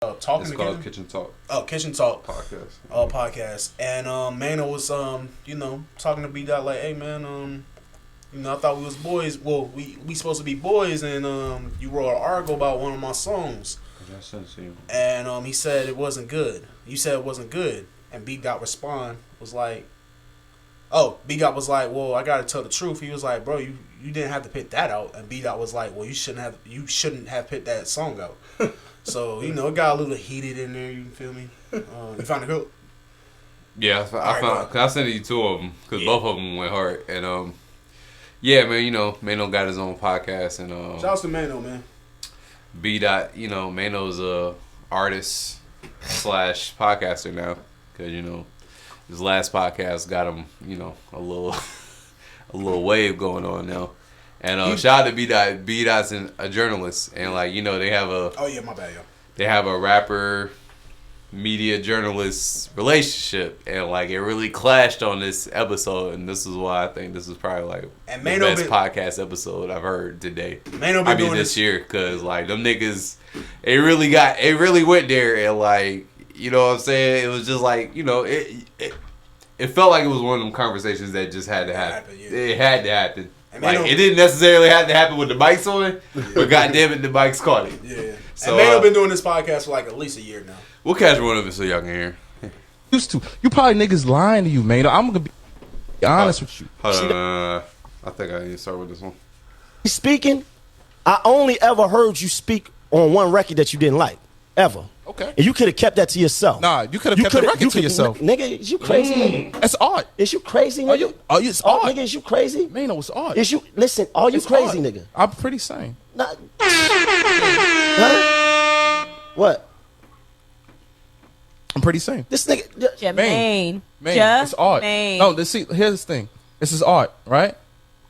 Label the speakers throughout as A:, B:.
A: talking.
B: It's
A: together.
B: called Kitchen Talk.
A: Oh, Kitchen Talk
B: Podcast.
A: Podcast. And Mano was talking to B Dot like, hey man, I thought we was boys. Well, we supposed to be boys, and you wrote an article about one of my songs. And he said it wasn't good. You said it wasn't good, and B Dot was like, B Dot was like, well, I gotta tell the truth. He was like, bro, you didn't have to put that out, and B Dot was like, well, you shouldn't have put that song out. So it got a little heated in there. You feel me? You found it good?
B: Yeah, I sent you two of them because both of them went hard, and yeah, man, Mano got his own podcast, and
A: shout out to Mano, man.
B: B Dot, Mano's a artist / podcaster now, because his last podcast got him, a little wave going on now. And shout out to B Dot. B Dot's a journalist, and they have a
A: my bad, yo.
B: They have a rapper media journalist relationship, and it really clashed on this episode, and this is why I think this is probably the best podcast episode I've heard today. This year, because them niggas, it really went there, and you know what I'm saying, it was just it felt like it was one of them conversations that just had to happen. It had to happen. It didn't necessarily have to happen with the mics on, but goddamn it, the mics caught it.
A: Yeah. So, and Mano been doing this podcast for at least a year now.
B: We'll catch one of it so y'all can hear.
C: Used to. You probably niggas lying to you, man. I'm gonna be honest with you.
B: Hold on. I think I need to start with this one.
D: Speaking, I only ever heard you speak on one record that you didn't like. Ever.
C: Okay.
D: And you could have kept that to yourself.
C: Nah, you could have kept the record to yourself.
D: Nigga, is you crazy? Nigga?
C: That's art.
D: Is you crazy, nigga?
C: It's art.
D: Nigga, is you crazy?
C: Man, no, it's art.
D: Listen, are you
C: it's
D: crazy,
C: art.
D: nigga?
C: I'm pretty sane.
D: Nah. Huh? What?
C: I'm pretty sane.
D: This nigga...
C: Man, it's art. No, here's the thing. This is art, right?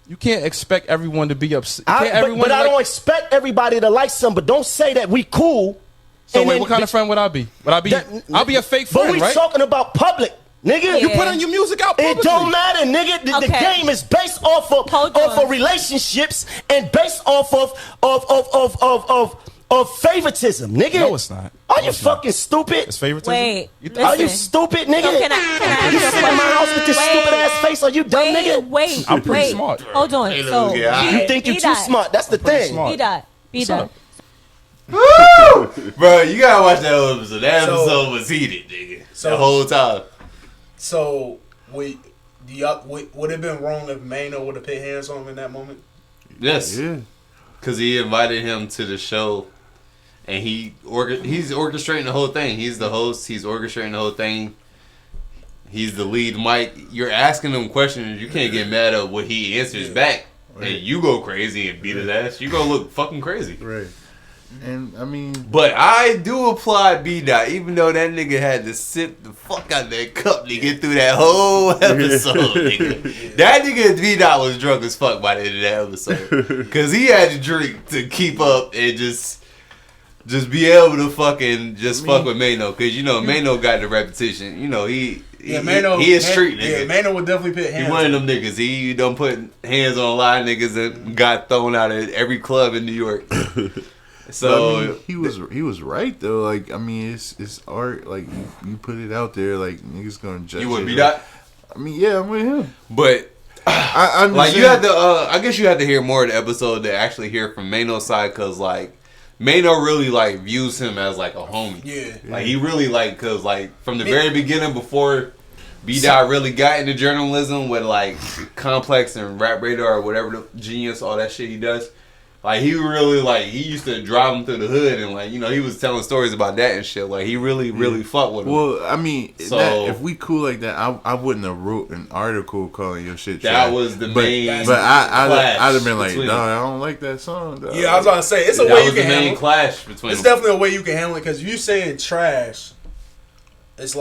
C: You can't expect everyone to be upset.
D: But I don't expect everybody to like something, but don't say that we cool.
C: So wait, what kind of friend would I be? I'll be a fake friend, right?
D: But we talking about public, nigga.
C: Yeah. You put on your music out publicly.
D: It don't matter, nigga. The game is based off of relationships and based off of favoritism, nigga.
C: No, it's not.
D: Are you fucking stupid?
C: It's favoritism.
E: Wait,
D: are you stupid, nigga?
E: So can I
D: you sit in my house with this stupid ass face? Are you dumb, nigga?
E: Wait,
C: I'm pretty smart.
E: Hold on. So
D: you think you too smart? That's the thing.
E: Be done.
B: Woo! Bro, you gotta watch that whole episode. That episode was heated, nigga. The whole time.
A: So, would it have been wrong if Mano would have put hands on him in that moment?
B: Yes. Yeah. Because he invited him to the show, and he's orchestrating the whole thing. He's the host. He's orchestrating the whole thing. He's the lead mic. You're asking him questions. You can't get mad at what he answers back. Right. And you go crazy and beat his ass. You gonna look fucking crazy.
F: Right. And I mean,
B: but I do applaud B Dot, even though that nigga had to sip the fuck out that cup to get through that whole episode, nigga. That nigga B Dot was drunk as fuck by the end of that episode, cause he had to drink to keep up and just be able to fucking fuck with Mano, cause Mano got the repetition.
A: Mano,
B: he is street nigga.
A: Yeah, Mano would definitely put hands.
B: He one of them niggas. He done put hands on a lot of niggas that got thrown out at every club in New York. So
F: he was right though. It's art. You put it out there. Niggas gonna judge.
B: You would be that.
F: I'm with him.
B: But I you had to. I guess you had to hear more of the episode to actually hear from Mano's side, cause Mano really views him as a homie. Yeah. He really cause from the very beginning, before B Dot really got into journalism with Complex and Rap Radar or whatever the Genius, all that shit he does. He really he used to drive him through the hood, and he was telling stories about that and shit. He really fucked with him.
F: Well, I mean, if we cool like that, I wouldn't have wrote an article calling your shit trash.
B: That was the main.
F: But I'd have been like, dog, I don't like that song. Dog.
A: Yeah, I was gonna say it's a way you can handle it.
B: Main clash between.
A: It's definitely a way you can handle it, because you saying trash, it's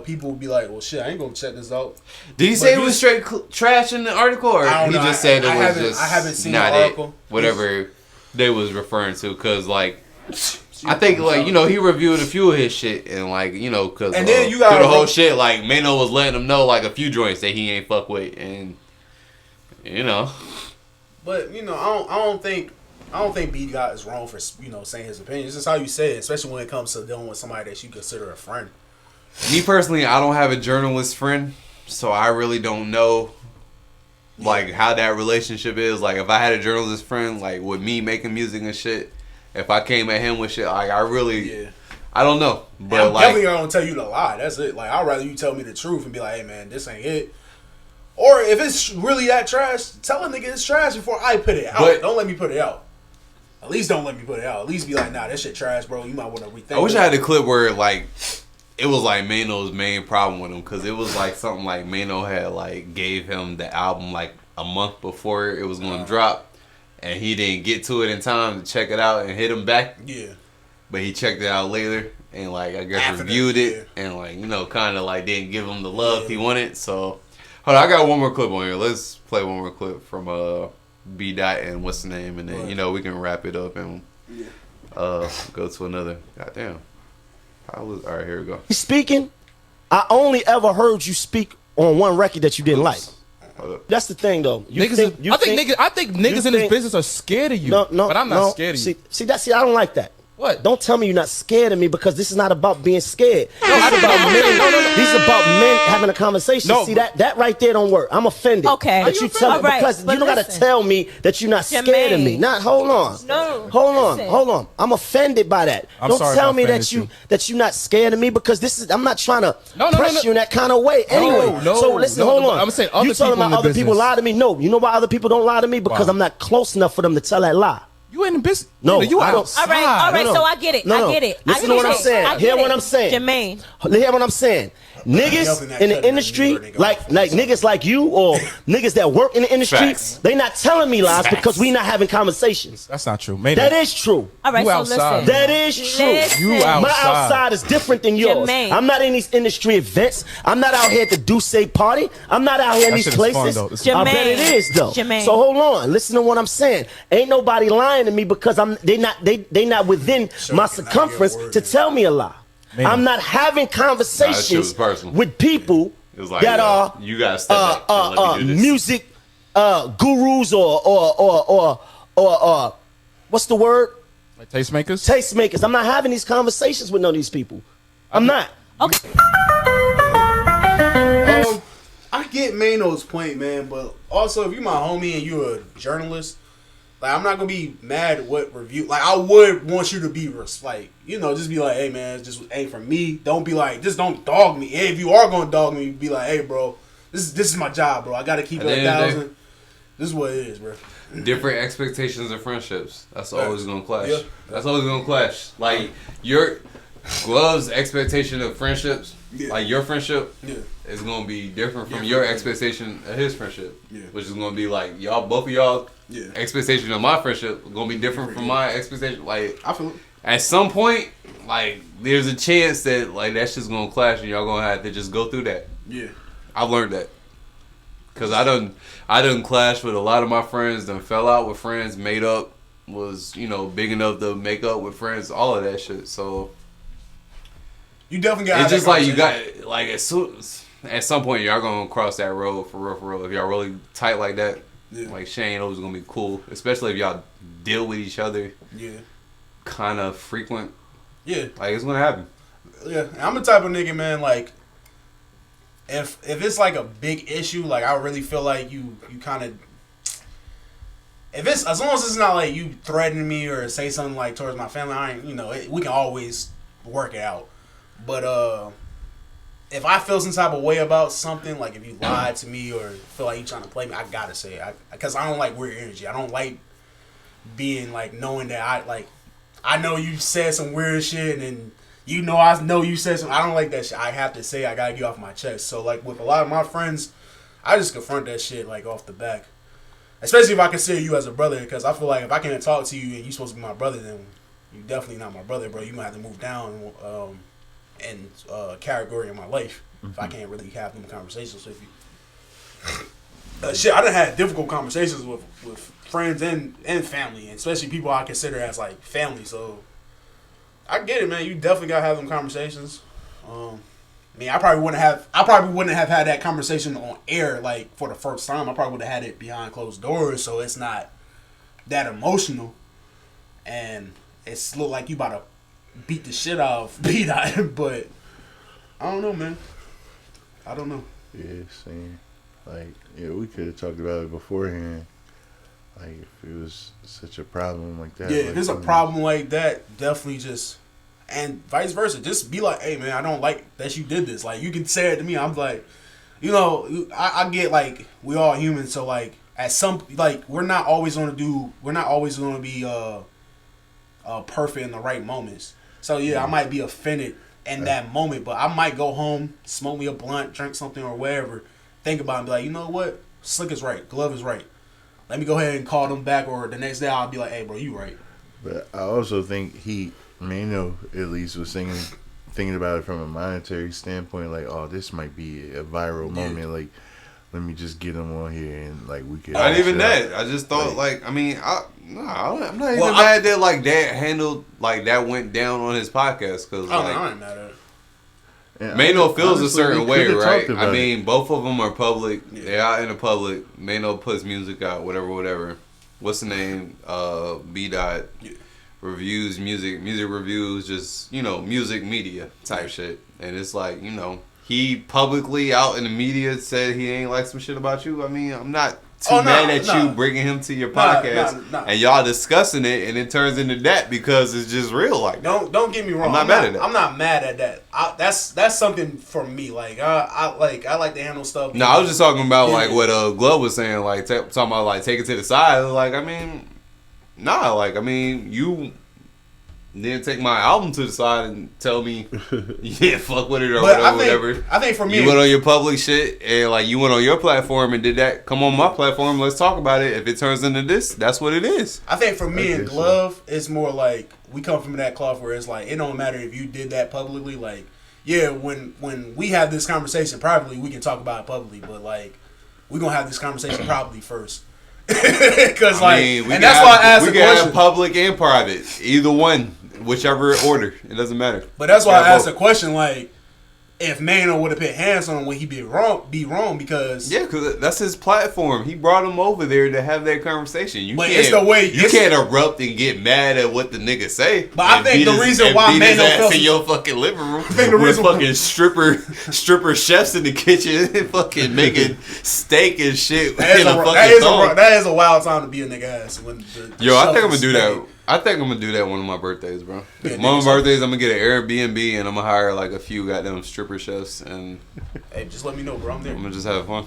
A: people would be like, well, shit, I ain't gonna check this out.
B: Did he say it was straight trash in the article, or he just said it was just
A: I haven't seen
B: not
A: the article.
B: Whatever they was referring to, because I think he reviewed a few of his shit, and because
A: and then you got
B: through the whole shit, Mano was letting him know a few joints that he ain't fuck with, and
A: But I don't think I don't think B Dot is wrong for saying his opinion. It's just how you say it, especially when it comes to dealing with somebody that you consider a friend.
B: Me personally, I don't have a journalist friend, so I really don't know like how that relationship is. Like if I had a journalist friend, like with me making music and shit, if I came at him with shit, like I really, I don't know. But
A: I'm
B: like,
A: definitely gonna tell you the lie. That's it. Like I'd rather you tell me the truth and be like, hey man, this ain't it. Or if it's really that trash, tell a nigga it's trash before I put it out. But don't let me put it out. At least don't let me put it out. At least be like, nah, that shit trash, bro. You might want to rethink.
B: I wish I had a clip where like it was like Mano's main problem with him, because it was like something like Mano had like gave him the album like a month before it was gonna drop, and he didn't get to it in time to check it out and hit him back.
A: Yeah.
B: But he checked it out later and like I guess
A: After
B: reviewed it and like kind of like didn't give him the love he wanted. So hold on, I got one more clip on here. Let's play one more clip from B Dot and what's the name, and then we can wrap it up and go to another. Goddamn. All right, here we go.
D: Speaking, I only ever heard you speak on one record that you didn't like. That's the thing, though.
C: I think niggas in this business are scared of you. No, but I'm not scared of you.
D: See, I don't like that.
C: What?
D: Don't tell me you're not scared of me, because this is not about being scared. This is about men. This is about men having a conversation. See, that right there don't work. I'm offended.
E: Okay.
D: That you tell me, because you don't got to tell me that you're not scared of me. Hold on.
E: No.
D: Hold on. I'm offended by that. Don't tell me that you're not scared of me, because I'm not trying to press you in that kind of way. Anyway, so listen, hold on.
C: I'm saying other
D: you talking about other people lie to me? No. You know why other people don't lie to me? Because I'm not close enough for them to tell that lie.
C: You in the business?
D: No,
C: you
D: I don't.
C: outside.
E: All right. So I get it. I get it.
D: Listen to what I'm saying. Hear what I'm saying.
E: Jermaine.
D: Hear what I'm saying. Niggas in the industry, like niggas like you or niggas that work in the industry, they not telling me lies because we not having conversations.
C: That's not true.
D: That is true.
E: All right,
C: you
E: so
C: outside.
E: listen.
D: That is true.
C: You outside.
D: My outside is different than yours.
E: Jermaine.
D: I'm not in these industry events. I'm not out here at the Duce party. I'm not out here in these places. I bet it is though.
E: Jermaine.
D: So hold on. Listen to what I'm saying. Ain't nobody lying to me because they not within my circumference to tell me a lie. I'm not having conversations with people that are
B: you gotta step back and let me do this.
D: Music gurus or what's the word?
C: Like tastemakers?
D: Tastemakers. I'm not having these conversations with none of these people. I'm not.
E: Okay.
A: I get Mano's point, man, but also if you're my homie and you're a journalist, like I'm not gonna be mad at what review. Like I would want you to be like, just be like, hey man, it just ain't for me. Don't be like, just don't dog me. Hey, if you are gonna dog me, be like, hey bro, this is my job, bro. I gotta keep it 1,000. This is what it is, bro.
B: Different expectations of friendships. That's always gonna clash. Yeah. That's always gonna clash. Like your Glove's expectation of friendships, like your friendship, is gonna be different from your expectation of his friendship. Which is gonna be like both of y'all. Expectation of my friendship gonna be different from my expectation. Like
A: I feel it. At
B: some point, like there's a chance that like that's just gonna clash and y'all gonna have to just go through that.
A: Yeah,
B: I've learned that because I done clashed with a lot of my friends. Done fell out with friends. Made up was big enough to make up with friends. All of that shit. So
A: you definitely got.
B: It's just like you got like at some point y'all gonna cross that road for real. If y'all really tight like that. Yeah. Like Shane always gonna be cool, especially if y'all deal with each other. Yeah. Kind of frequent. Yeah. Like it's gonna happen.
A: Yeah, I'm the type of nigga, man. Like, if it's like a big issue, like I really feel like you kind of. If it's as long as it's not like you threaten me or say something like towards my family, I ain't. We can always work it out. But if I feel some type of way about something, like if you lied to me or feel like you trying to play me, I gotta say it. Because I don't like weird energy. I don't like being like knowing that I know you said some weird shit and I know you said some. I don't like that shit. I have to say I gotta get off my chest. So like with a lot of my friends, I just confront that shit like off the back. Especially if I consider you as a brother, because I feel like if I can't talk to you and you supposed to be my brother, then you definitely not my brother, bro. You might have to move down. And category in my life if I can't really have them conversations with you. Shit, I done had difficult conversations with friends and family, and especially people I consider as like family. So I get it, man. You definitely gotta have them conversations. I probably wouldn't have had that conversation on air like for the first time. I probably would have had it behind closed doors, so it's not that emotional. and it's look like you about to beat the shit out of B-Dot, but I don't know, man. I don't know.
F: Yeah, same. Like, yeah, we could have talked about it beforehand. Like, if it was such a problem like that.
A: Yeah,
F: like,
A: if it's a problem like that, definitely just, and vice versa, just be like, hey, man, I don't like that you did this. Like, you can say it to me. I'm like, you know, I get, like, we all human, so, like, at some, like, we're not always going to be perfect in the right moments. So, yeah, I might be offended in that moment, but I might go home, smoke me a blunt, drink something or whatever, think about it and be like, you know what? Slick is right. Glove is right. Let me go ahead and call them back, or the next day I'll be like, hey, bro, you right.
F: But I also think Mano at least was thinking about it from a monetary standpoint, like, oh, this might be a viral moment, like, let me just get them on here and, like, we could.
B: Not even that. I just thought, I'm not even mad that, like, that handled, like, that went down on his podcast, because,
A: I ain't mad at it.
B: Mano feels a certain way, right? I mean, both of them are public. Yeah. They're out in the public. Mano puts music out, whatever. What's the name? B-Dot reviews music reviews, just, you know, music media type shit. And it's like, you know, he publicly out in the media said he ain't like some shit about you. I mean, I'm not too mad at you bringing him to your podcast and y'all discussing it, and it turns into that because it's just real. Like,
A: don't get me wrong. I'm not mad at that. That's something for me. Like, I like to handle stuff.
B: No, I was just talking about like what Glove was saying. Like talking about like take it to the side. Like, I mean, you didn't take my album to the side and tell me, yeah, fuck with it or whatever. I think for me, you went on your public shit and like you went on your platform and did that. Come on my platform, let's talk about it. If it turns into this, that's what it is.
A: I think for me and Glove, it's more like we come from that cloth where it's like it don't matter if you did that publicly. Like, yeah, when we have this conversation privately, we can talk about it publicly, but like we're gonna have this conversation privately first. Because and that's why I asked the question. We can have
B: public and private, either one. Whichever order, it doesn't matter.
A: But that's why I asked the question, like, if Mano would have put hands on him, would he be wrong? Because
B: because that's his platform. He brought him over there to have that conversation.
A: It's the way
B: you can't erupt and get mad at what the nigga say.
A: But I think the reason why Mano felt
B: in your fucking living room with fucking stripper chefs in the kitchen and fucking making steak and shit.
A: That is a wild time to be a nigga ass.
B: I think I'm gonna do that. I think I'm gonna do that one of my birthdays, bro. One of my birthdays, I'm gonna get an Airbnb and I'm gonna hire like a few goddamn stripper chefs and.
A: Hey, just let me know, bro. I'm there.
B: I'm gonna just have fun.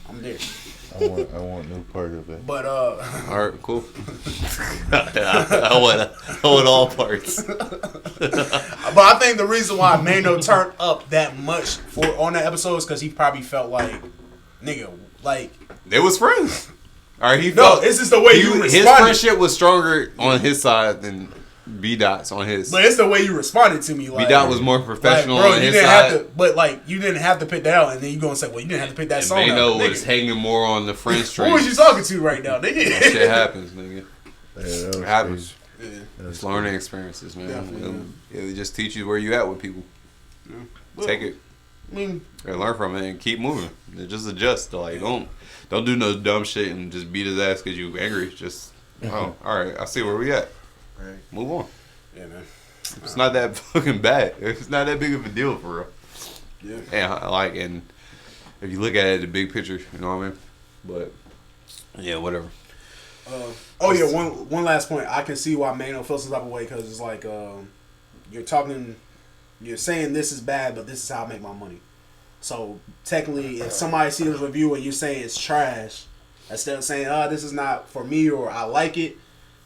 A: I'm there.
F: I want no part of it.
A: But
B: all right, cool. I want all parts.
A: But I think the reason why Mano turned up that much on that episode is because he probably felt like, nigga, like
B: they was friends. All right,
A: this is the way you responded.
B: His friendship was stronger on his side than B-Dot's on his.
A: But it's the way you responded to me. Like,
B: B-Dot was more professional on his side.
A: You didn't have to pick that out, and then you gonna say, well, you didn't have to pick that song out.
B: Mano was hanging more on the friends tree.
A: Who was you talking to right now, nigga?
B: That shit happens, nigga.
F: Yeah,
B: it happens. Yeah. It's learning experiences, man. It just teach you where you at with people. Yeah. Well, take it. And learn from it and keep moving. Just adjust. Like, don't do no dumb shit and just beat his ass because you angry. Just, all right, I see where we at. Right. Move on.
A: Yeah, man.
B: It's not that fucking bad. It's not that big of a deal for real.
A: Yeah.
B: And if you look at it, the big picture, you know what I mean? But, yeah, whatever.
A: One last point. I can see why Mano feels some type of way because it's like you're saying this is bad, but this is how I make my money. So technically, if somebody sees this review and you say it's trash, instead of saying, this is not for me or I like it,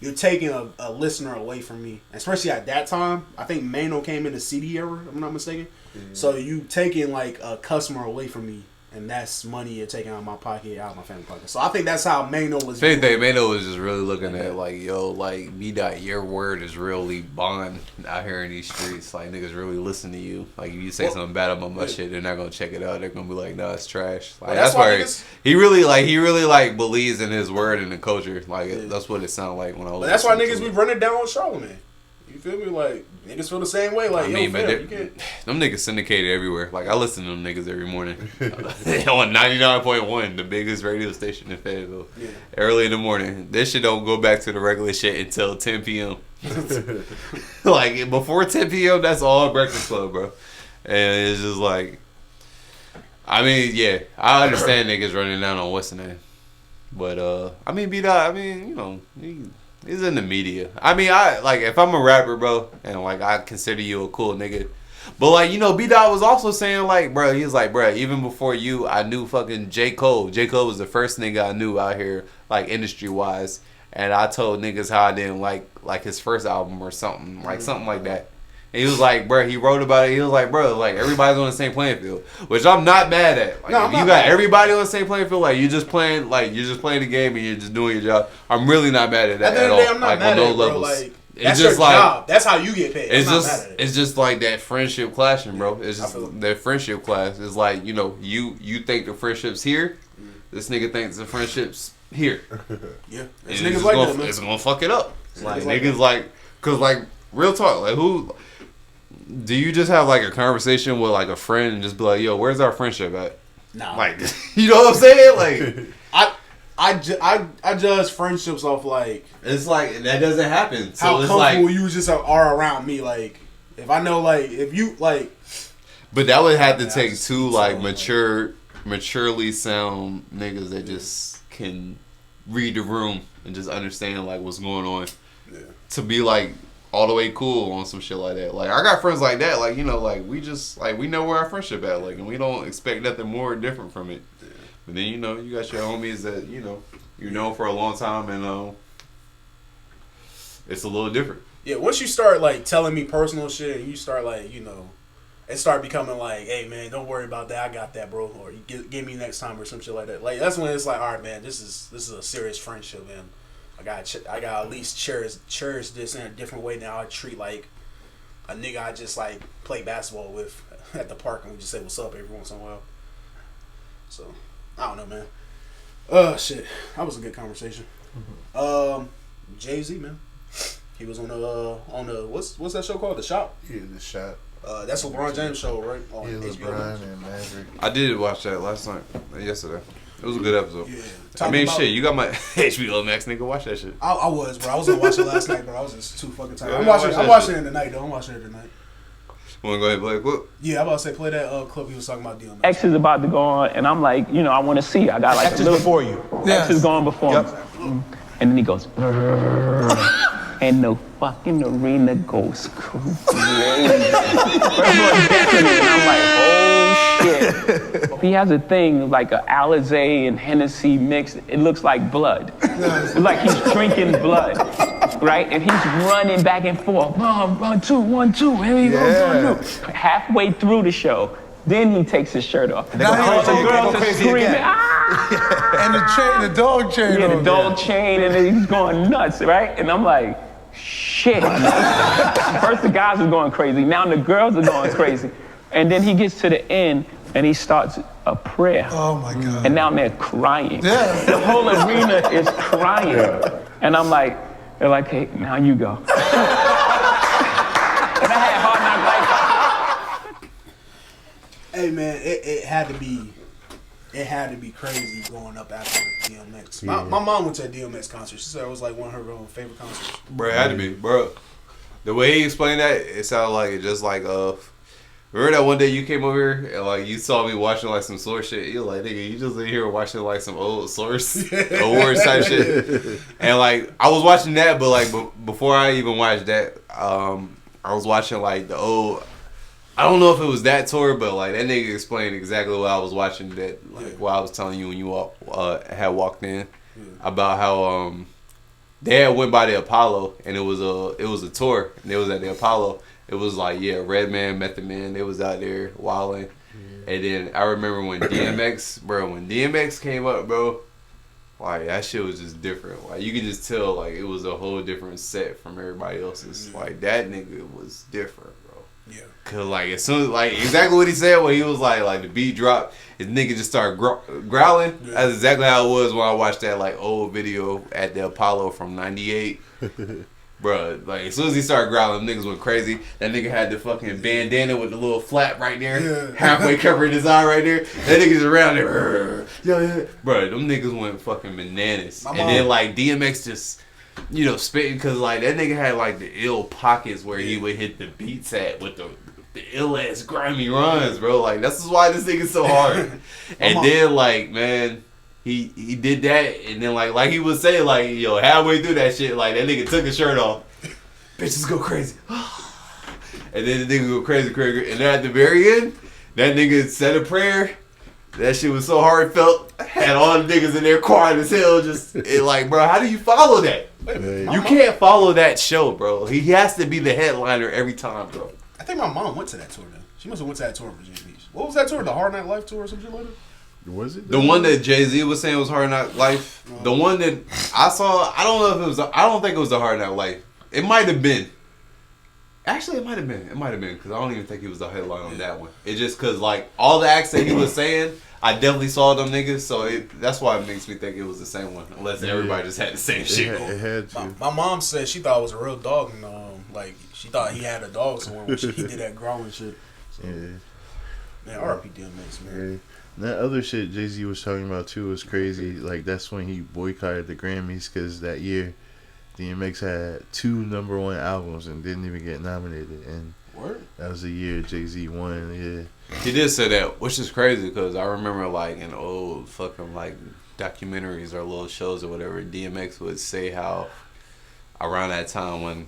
A: you're taking a listener away from me. Especially at that time, I think Mano came in the CD era, if I'm not mistaken. Mm-hmm. So you taking like a customer away from me. And that's money you're taking out of my pocket, out of my family pocket. So I think that's how Mano was.
B: Mano was just really looking at like, yo, like B-Dot, your word is really bond out here in these streets. Like niggas really listen to you. Like if you say something bad about my shit, they're not gonna check it out. They're gonna be like, no, it's trash. Like that's why he really believes in his word and the culture. Like that's what it sounded like when I was.
A: But that's why niggas be running down on Charlamagne. You feel me? Like niggas feel the same way. Like, you can't.
B: Them niggas syndicated everywhere. Like I listen to them niggas every morning on 99.1, the biggest radio station in Fayetteville. Yeah. Early in the morning. This shit don't go back to the regular shit until 10 p.m. Like before 10 p.m., that's all Breakfast Club, bro. And it's just like, I mean, yeah, I understand niggas running down on what's the name, but I mean, B-Dot, I mean, you know, he's in the media. I mean, I like if I'm a rapper, bro, and like I consider you a cool nigga, but like you know, B-Dot was also saying like, bro, he was like, bro, even before you, I knew fucking J. Cole. J. Cole was the first nigga I knew out here, like industry wise, and I told niggas how I didn't like his first album or something, like something like that. And he was like, bro, he wrote about it. He was like, bro, like everybody's on the same playing field, which I'm not mad at. Like, no, if you got everybody on the same playing field, like you're just playing the game and you're just doing your job. I'm really not mad at that at all. I'm not like mad on no levels. Like,
A: it's just like job. That's how you get paid.
B: It's just like that friendship clashing, bro. It's just that friendship clash. It's like, you know, you think the friendship's here, this nigga thinks the friendship's here.
A: Yeah,
B: it's niggas like that, man. It's gonna fuck it up. Like niggas like, cause like real talk, like who. Do you just have like a conversation with like a friend and just be like, "Yo, where's our friendship at?"
A: Nah,
B: like you know what I'm saying? Like,
A: I judge friendships off like
B: it's like that doesn't happen. So
A: how
B: it's
A: comfortable
B: like,
A: you just are around me. Like if I know like if you like,
B: but that would have to take two like maturely sound niggas that just can read the room and just understand like what's going on to be like all the way cool on some shit like that. Like I got friends like that, like, you know, like we just like we know where our friendship at, like, and we don't expect nothing more or different from it. Yeah. But then, you know, you got your homies that, you know for a long time, and it's a little different.
A: Yeah, once you start like telling me personal shit and you start like, you know, it start becoming like, hey man, don't worry about that, I got that, bro, or you give me next time or some shit like that. Like that's when it's like, all right, man, this is a serious friendship, man. I got at least cherish this in a different way than I treat like a nigga I just like play basketball with at the park and we just say what's up every once in a while. So I don't know, man. Shit, that was a good conversation. Jay-Z, man, he was on the what's that show called? The Shop.
F: Yeah, The Shop.
A: That's a LeBron James show, right?
F: On LeBron and Maverick.
B: I did watch that yesterday. It was a good episode. Yeah. I mean, shit, you got my HBO Max, nigga. Watch that shit.
A: I was, bro. I was gonna watch it last night, but I was just too fucking tired. I'm watching it tonight, though. I'm watching it tonight.
B: Wanna go ahead and play a clip?
A: Yeah, I'm about to say play that clip he was talking about DMX.
G: X is about to go on, and I'm like, you know, I want to see. I got like
H: X is before you.
G: X is going before me. And then he goes, and the fucking arena goes crazy. And I'm like, oh shit. He has a thing like a Alizé and Hennessy mix. It looks like blood. It's like he's drinking blood, right? And he's running back and forth. 1, 2, 1, 2. Here we go. Halfway through the show, then he takes his shirt off. And all the girls are screaming, ah!
H: And the dog chain.
G: Yeah, the dog chain, and then he's going nuts, right? And I'm like, shit. First the guys are going crazy, now the girls are going crazy. And then he gets to the end, and he starts a prayer.
H: Oh my God.
G: And now they're crying.
H: Yeah.
G: The whole arena is crying. Yeah. And I'm like, they're like, hey, now you go. And I had hard knock life.
A: Hey man, it had to be crazy going up after DMX. Yeah. My mom went to a DMX concert. She said it was like one of her favorite concerts.
B: Bro, it had to be, bro. The way he explained that, it sounded like it just like remember that one day you came over here and like you saw me watching like some Source shit? You're like, nigga, you just in here watching like some old Source awards type shit. And like I was watching that, but like before I even watched that, I was watching like the old. I don't know if it was that tour, but like that nigga explained exactly what I was watching. That like what I was telling you when you had walked in about how they had went by the Apollo and it was a tour and it was at the Apollo. It was like Redman, Method Man, they was out there wilding. And then I remember when DMX came up, bro, like that shit was just different. Like you could just tell like it was a whole different set from everybody else's. Like that nigga was different. Yeah. Cause like as soon as like exactly what he said when he was like the beat dropped, his nigga just started growling. Yeah. That's exactly how it was when I watched that like old video at the Apollo from '98. Bruh, like as soon as he started growling, niggas went crazy. That nigga had the fucking bandana with the little flap right there, halfway covering his eye right there. That nigga's around there, yeah. Bruh, them niggas went fucking bananas. And then like DMX just, spitting, cause like that nigga had like the ill pockets where he would hit the beats at with the ill ass grimy runs, bro. Like this is why this nigga's so hard. And then like, man. He did that, and then like he was saying, like, halfway through that shit, like that nigga took his shirt off, bitches go crazy, and then the nigga go crazy, and then at the very end, that nigga said a prayer. That shit was so heartfelt. Had all the niggas in there quiet as hell. Like, bro, how do you follow that? You can't follow that show, bro. He has to be the headliner every time, bro.
A: I think my mom went to that tour. Then she must have went to that tour for Virginia Beach. What was that tour? The Hard Night Life tour or something like that?
F: Was it
B: the one that Jay-Z was saying was Hard Knock Life? The one that I saw, I don't know if it was. I don't think it was the Hard Knock Life. It might have been. Actually, it might have been. It might have been because I don't even think he was the headline on that one. It's just because like all the acts that he was saying, I definitely saw them niggas. So that's why it makes me think it was the same one, unless everybody just had the same shit.
F: It had to.
A: My mom said she thought it was a real dog, and like she thought he had a dog somewhere when he did that growling shit. So, man, R.I.P. DMX, man.
F: Yeah. That other shit Jay-Z was talking about too was crazy. Like that's when he boycotted the Grammys because that year DMX had 2 #1 albums and didn't even get nominated. And that was the year Jay-Z won. Yeah,
B: he did say that, which is crazy because I remember like in old fucking like documentaries or little shows or whatever, DMX would say how around that time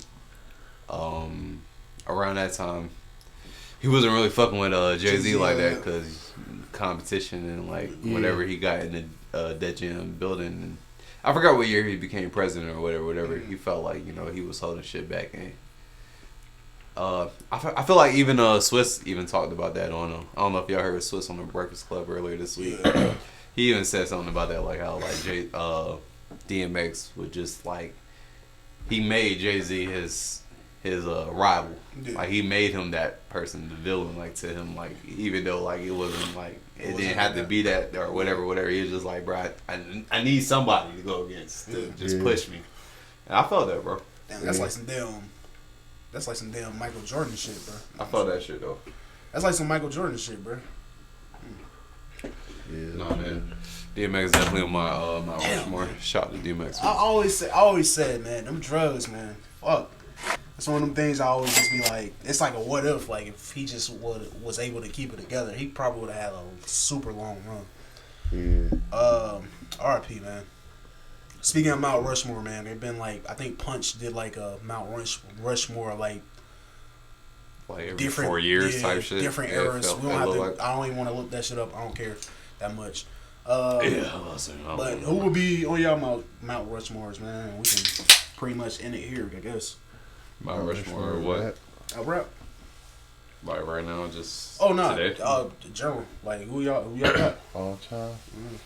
B: he wasn't really fucking with Jay-Z like that because competition and like whenever he got in the Def Jam building, and I forgot what year he became president or whatever. He felt like he was holding shit back, and I feel like even Swiss even talked about that on I don't know if y'all heard Swiss on the Breakfast Club earlier this week. He even said something about that, like how like DMX would just like he made Jay-Z his rival. Like he made him that person, the villain, like to him, like even though like it wasn't like it didn't have to be that or whatever. He was just like, bro, I need somebody to go against to just push me. And I felt that, bro.
A: Damn, that's like some damn Michael Jordan shit, bro.
B: I felt that shit though.
A: That's like some Michael Jordan shit, bro.
F: Yeah.
B: No, man. DMX is definitely on my Rushmore. Shout out to DMX.
A: I always said, man, them drugs, man. Fuck. It's one of them things I always just be like, it's like a what if. Like, if he just was able to keep it together, he probably would have had a super long run.
F: Yeah.
A: R.I.P., man. Speaking of Mount Rushmore, man, they've been like, I think Punch did like a Mount Rushmore, like
B: every 4 years type shit.
A: Different eras. We don't have to, like, I don't even want to look that shit up. I don't care that much. But who would be on y'all Mount Rushmores, man? We can pretty much end it here, I guess.
B: Mount Rushmore or what?
A: A rap.
B: Like right now, just
A: today? General. Like who y'all got?
F: All time.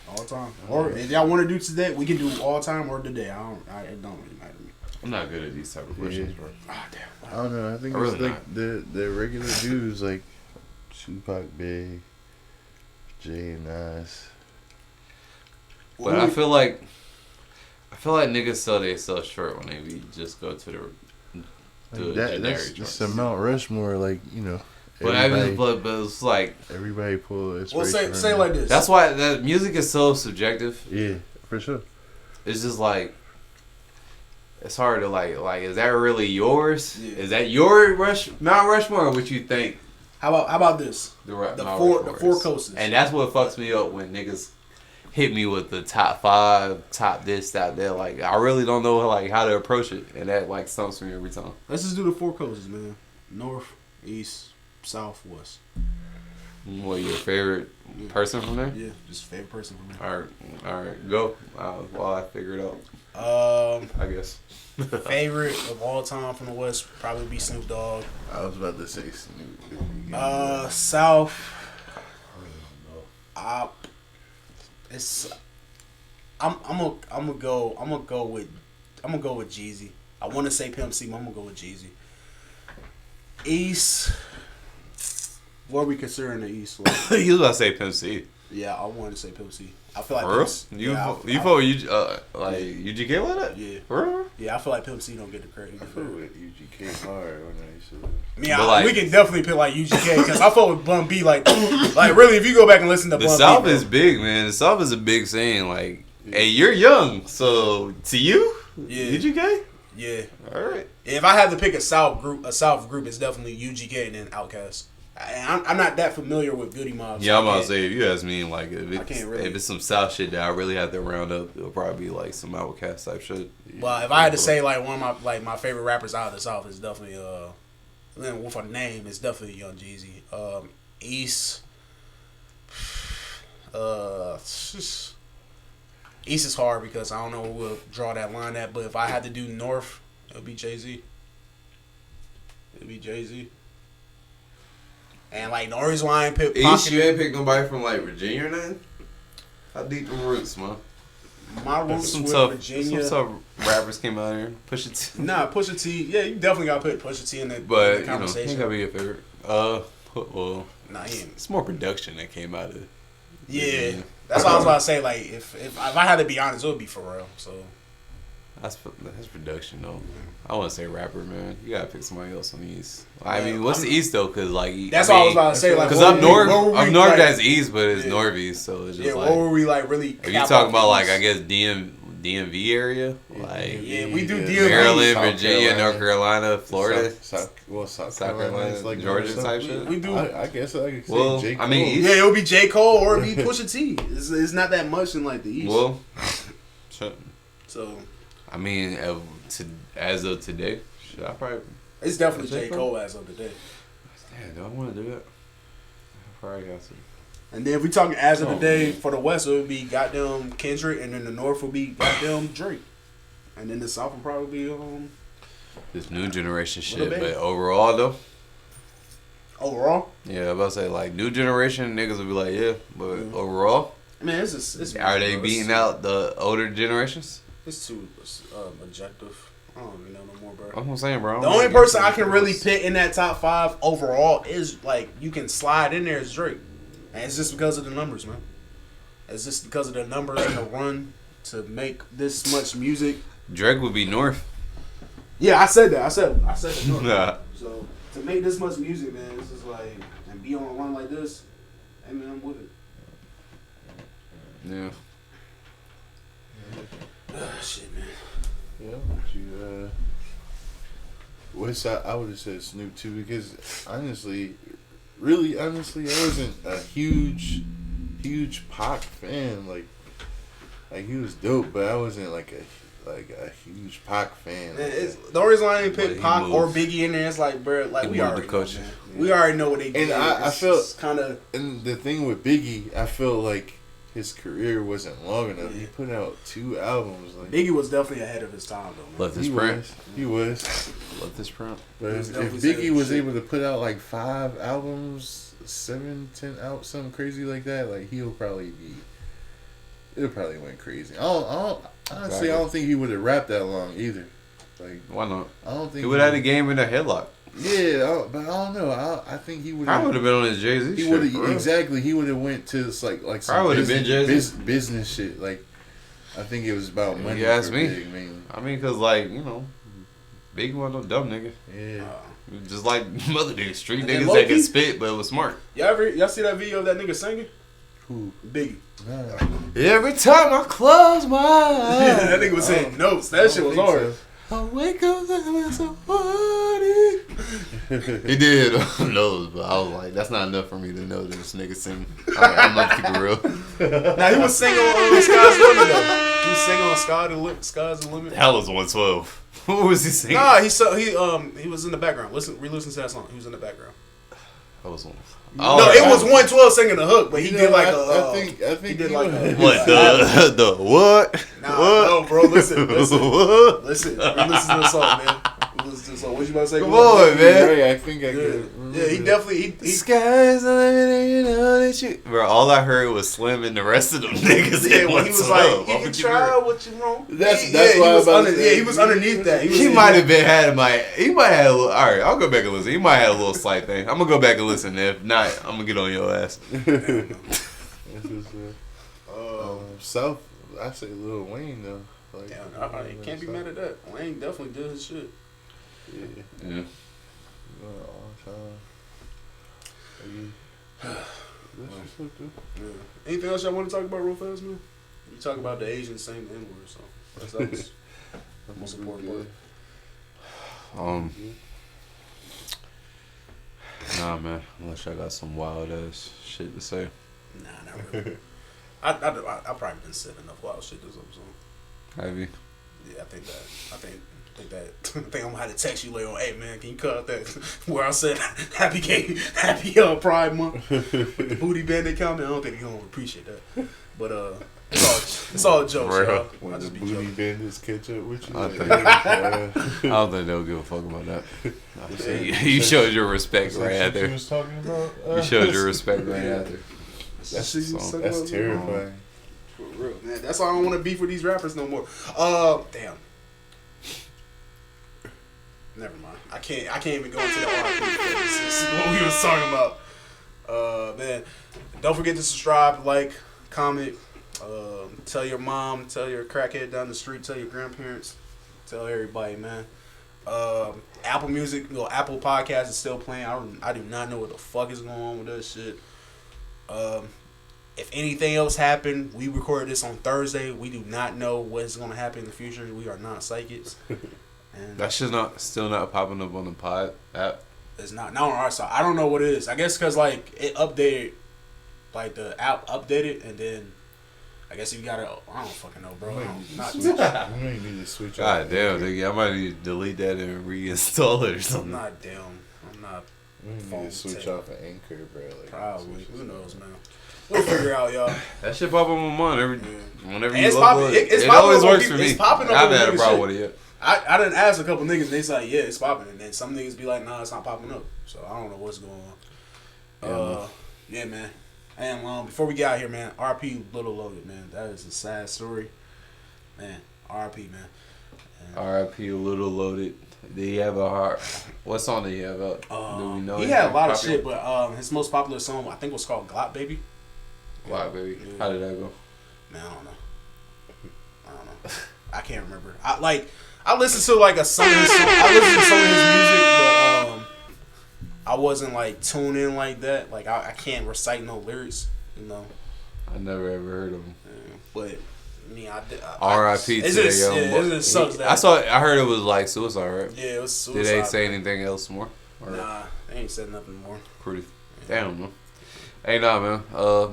A: All time. Or if y'all want to do today, we can do all time or today. It don't really matter to me.
B: I'm not good at these type of questions, bro.
A: Damn.
F: I don't know. I think it's really like the regular dudes like Tupac, Big, Jay, and Nas.
B: But I feel like niggas sell themselves short when they just go to the
F: that's the Mount Rushmore, like
B: But it's like
F: everybody pull it.
A: Well, say it like this.
B: That's why that music is so subjective.
F: Yeah, for sure.
B: It's just like it's hard to like. Is that really yours? Yeah. Is that your Mount Rushmore? Or what you think?
A: How about this?
B: The
A: four coasts.
B: And that's what fucks me up when niggas hit me with the top 5, top this, top that. Like I really don't know how to approach it, and that like stumps me every time.
A: Let's just do the 4 coasts, man. North, East, South, West.
B: What your favorite person from there?
A: Yeah, just favorite person from there.
B: All right, go. While I figure it out. I guess.
A: Favorite of all time from the West probably be Snoop Dogg.
F: I was about to say Snoop.
A: South. I'm gonna go with Jeezy. I want to say Pimp C, but I'm gonna go with Jeezy. East. What are we considering the East?
B: You was about to say Pimp C.
A: Yeah, I wanted to say Pimp C. I feel like
B: you feel UGK like that?
A: Yeah.
B: For real?
A: Yeah, I feel like Pimp C don't get the credit.
F: I feel with UGK hard when I used to.
A: We can definitely pick like UGK because I fought with Bun B like really. If you go back and listen to
B: the
A: Bun
B: South
A: B,
B: is big, man. The South is a big scene. Like, hey, you're young, so to you, UGK.
A: Yeah.
B: All right.
A: If I had to pick a South group, it's definitely UGK and then Outkast. I'm not that familiar with Goody Mob.
B: Yeah, I'm about to say, if you ask me, like, if it's some South shit that I really have to round up, it'll probably be like some Outkast type shit.
A: Well, if I had to say like one of my favorite rappers out of the South is definitely then for the name, it's definitely Young Jeezy. East, East is hard because I don't know who will draw that line at. But if I had to do North, it would be Jay-Z. It'd be Jay-Z. And like the reason why I ain't pick
B: East, you ain't pick nobody from like Virginia or nothing? How deep the roots, man?
A: My roots with Virginia.
B: Some tough rappers came out here. Pusha T.
A: Nah, Pusha T. Yeah, you definitely gotta put Pusha T in the conversation.
B: He gotta be your favorite. Well,
A: nah, he ain't.
B: It's more production that came out of.
A: Yeah, that's what I was about to say. Like, if I had to be honest, it would be Pharrell. So
B: that's production though. I want to say rapper, man. You gotta pick somebody else on the East. I mean, what's the East though? Cause like
A: that's what I was about to say. Like,
B: because up north, that's East, but it's Northeast, so it's just like.
A: What were we like really?
B: If you talking about like I guess DMV area, like
A: we do DMV,
B: Maryland, Virginia, North Carolina, Florida,
F: South Carolina,
B: like Georgia type shit.
A: We do.
F: I guess I could say J. Cole.
B: I mean,
A: it would be J. Cole or it'd be Pusha T. It's not that much in like the East.
B: Well,
A: so
B: I mean, as of today, should I probably?
A: It's definitely J. Cole as of today.
B: Damn, do I want to do it? I probably got to.
A: And then if we talking as of today for the West, it would be goddamn Kendrick, and then the North would be goddamn Drake, and then the South would probably be
B: this new generation shit. But overall though, yeah, I'm about to say like new generation niggas would be like but overall,
A: man, it's
B: are they beating out the older generations?
A: It's too objective. I don't even know no more, bro.
B: That's what I'm saying, bro.
A: The only person I can really put in that top 5 overall is like you can slide in there is Drake. And it's just because of the numbers, man. It's just because of the numbers and the run to make this much music.
B: Drake would be North.
A: Yeah, I said that. I said it North. Nah. So to make this much music, man, this is like and be on a run like this. Hey man, I'm with it.
B: Yeah.
A: Shit, man.
F: Yeah, I would have said Snoop too because honestly, I wasn't a huge Pac fan. Like he was dope, but I wasn't like a huge Pac fan.
A: The only reason I didn't pick Pac or Biggie in there is like, bro, like we already know, man. We already know what they did.
F: And I felt kind of. And the thing with Biggie, I feel like his career wasn't long enough. He put out 2 albums. Like,
A: Biggie was definitely ahead of his time, though. Man.
B: Love this print.
F: He was.
B: Love this print.
F: But if Biggie was able to put out like 5 albums, 7, 10 out, something crazy like that, like he'll probably be. It'll probably went crazy. Honestly, I don't think he would have rapped that long either. Like,
B: why not?
F: I don't think
B: he would have had the game in a headlock.
F: Yeah, but I don't know. I think he would.
B: I would have been on his Jay-Z shit.
F: Exactly. He would have went to like some business shit. Like, I think it was about money.
B: You ask me. I mean, cause like Biggie wasn't no dumb nigga.
F: Yeah.
B: Just like mother niggas, street niggas that can spit, but it was smart.
A: Y'all see that video of that nigga singing?
F: Who?
A: Biggie.
F: Nah.
B: Every time I close my eyes.
A: That nigga was saying notes. That shit was hard.
B: I wake up and so funny. He did knows, but I was like, that's not enough for me to know that this nigga sing. I'm gonna keep it real.
A: Now he was singing on Sky's the Limit though. He was singing on Sky's the Limit.
B: Hell was 112. What was he singing?
A: Nah, he was in the background. Re-listen to that song. He was in the background.
B: That was one.
A: Oh, no, it was 112 singing the hook, but he did like
F: I think
A: he did like a
B: what the what?
A: Nah,
B: what?
A: No, bro. Listen.
B: What?
A: Listen to the song, man. Listen to the song. What you about to say?
B: Come on, man.
F: Right, I think I could.
A: Yeah, he definitely.
B: The sky's the limit, and you know that you. Bro, all I heard was Slim and the rest of them niggas.
A: Yeah, when he was like, "You can try what you want."
F: That's why I was about to say.
A: Yeah, he was underneath that.
B: He might have been had He might have a little. All right, I'll go back and listen. He might have a little slight thing. I'm gonna go back and listen. If not, I'm gonna get on your ass.
F: South, I say Lil Wayne though. Like,
A: yeah, I can't be mad at that. Wayne definitely did his shit.
F: Yeah. All time.
A: Anything else y'all want to talk about real fast, man? You talk about the Asians saying the N-word, so that was the most important part.
B: Nah, man. Unless I got some wild ass shit to say.
A: Nah, not really. I probably been saying enough wild shit this episode.
B: Have you?
A: Yeah, I think I'm gonna have to text you later on. Hey man, can you cut out that where I said happy Pride Month with the booty bandit comment? I don't think he's gonna appreciate that. But it's all jokes, y'all.
F: When the booty bandits catch up with you,
B: I don't think they'll give a fuck about that. You showed your respect right after.
F: You was talking about.
B: You showed your respect right after.
F: That's terrifying.
A: For real, man. That's why I don't want to beef with these rappers no more. Damn. Never mind. I can't even go into the RIP. This is what we was talking about. Man, don't forget to subscribe, like, comment, tell your mom, tell your crackhead down the street, tell your grandparents, tell everybody, man. Apple Music, Apple Podcast is still playing. I do not know what the fuck is going on with that shit. If anything else happened, we recorded this on Thursday. We do not know what's going to happen in the future. We are not psychics. And
B: that shit's still not popping up on the pod app.
A: It's not on our side. I don't know what it is. I guess because like it updated, like the app updated, and then I guess if you gotta, I don't fucking know, bro.
F: You may need to switch.
B: God damn, nigga, I might need to delete that and reinstall it or something.
A: I'm not.
F: We need to switch off an Anchor, bro. Like,
A: probably. Who knows, man? We'll figure out, y'all.
B: That shit pop up on mine whenever
A: and
B: you look. It always works for me. I haven't had a problem with it yet.
A: I didn't ask a couple niggas, and they say, yeah, it's popping. And then some niggas be like, nah, it's not popping up. So I don't know what's going on. Yeah, man. And before we get out here, man, RP Little Loaded, man. That is a sad story. Man, RP, man.
B: RP Little Loaded. Did he have a heart? What song did he have up? Do we know?
A: He had a lot of shit, but his most popular song, I think, was called Glot Baby.
B: Glot Baby. Yeah. How did that go?
A: Man, I don't know. I can't remember. I listened to like some of his music, but I wasn't like tuned in like that. Like I can't recite no lyrics, you know.
B: I never ever heard of him.
A: Yeah, but I mean,
B: R.I.P. to that young boy. I heard it was like suicide, right?
A: Yeah, it was suicide.
B: Did they say anything else more?
A: Nah, they ain't said nothing more.
B: Pretty. Damn, man. Hey, nah, man.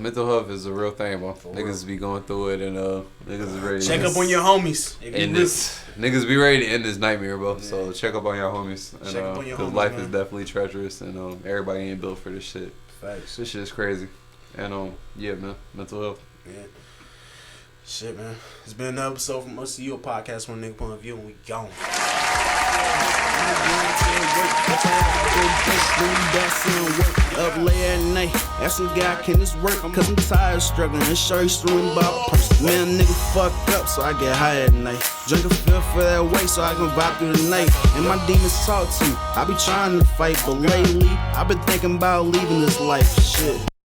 B: Mental health is a real thing, man. Niggas be going through it, and niggas is ready.
A: Check up on your homies.
B: Niggas be ready to end this nightmare, bro. Yeah. So check up on your homies. And,
A: check up on your homies,
B: life
A: man.
B: is definitely treacherous, and everybody ain't built for this shit.
A: Facts.
B: This shit is crazy. And yeah, man. Mental health.
A: Yeah. Shit, man. It's been another episode from us to you, a podcast from a nigga point of view, and we gone.
H: Up late at night, asking God, can this work? Cause I'm tired of struggling and sure he's throwing about purse. Man, nigga fuck up, so I get high at night. Drink a feel for that way so I can vibe through the night. And my demons talk to me. I be trying to fight, but lately I've been thinking about leaving this life. Shit.